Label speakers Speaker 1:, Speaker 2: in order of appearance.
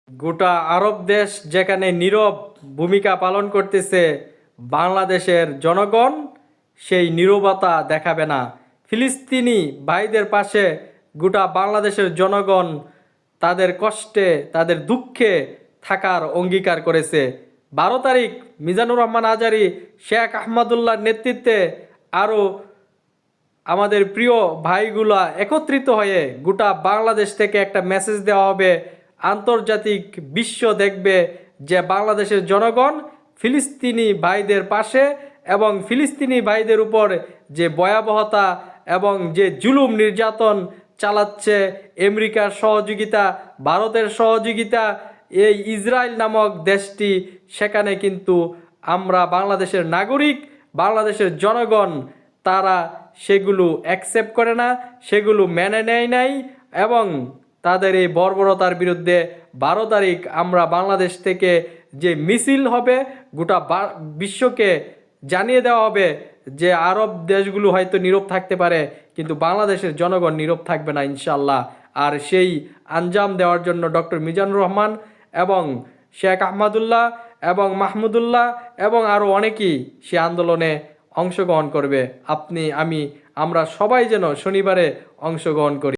Speaker 1: গোটা আরব দেশ যেখানে নীরব ভূমিকা পালন করতেছে, বাংলাদেশের জনগণ সেই নীরবতা দেখাবে না। ফিলিস্তিনি ভাইদের পাশে গোটা বাংলাদেশের জনগণ তাদের কষ্টে তাদের দুঃখে থাকার অঙ্গীকার করেছে। 12 তারিখ মিজানুর রহমান আজারি, শেখ আহমদুল্লাহর নেতৃত্বে আরও আমাদের প্রিয় ভাইগুলা একত্রিত হয়ে গোটা বাংলাদেশ থেকে একটা মেসেজ দেওয়া হবে। আন্তর্জাতিক বিশ্ব দেখবে যে বাংলাদেশের জনগণ ফিলিস্তিনি ভাইদের পাশে, এবং ফিলিস্তিনি ভাইদের উপর যে ভয়াবহতা এবং যে জুলুম নির্যাতন চালাচ্ছে আমেরিকার সহযোগিতা, ভারতের সহযোগিতা, এই ইসরায়েল নামক দেশটি, সেখানে কিন্তু আমরা বাংলাদেশের নাগরিক, বাংলাদেশের জনগণ তারা সেগুলো অ্যাকসেপ্ট করে না, সেগুলো মেনে নেয় নাই। এবং তাদের এই বর্বরতার বিরুদ্ধে 12 তারিখ আমরা বাংলাদেশ থেকে যে মিছিল হবে, গোটা বিশ্বকে জানিয়ে দেওয়া হবে যে আরব দেশগুলো হয়তো নীরব থাকতে পারে, কিন্তু বাংলাদেশের জনগণ নীরব থাকবে না ইনশাল্লাহ। আর সেই আঞ্জাম দেওয়ার জন্য ডক্টর মিজানুর রহমান এবং শেখ আহমদুল্লাহ এবং মাহমুদুল্লাহ এবং আরও অনেকেই সে আন্দোলনে অংশগ্রহণ করবে। আপনি, আমি, আমরা সবাই যেন শনিবারে অংশগ্রহণ করি।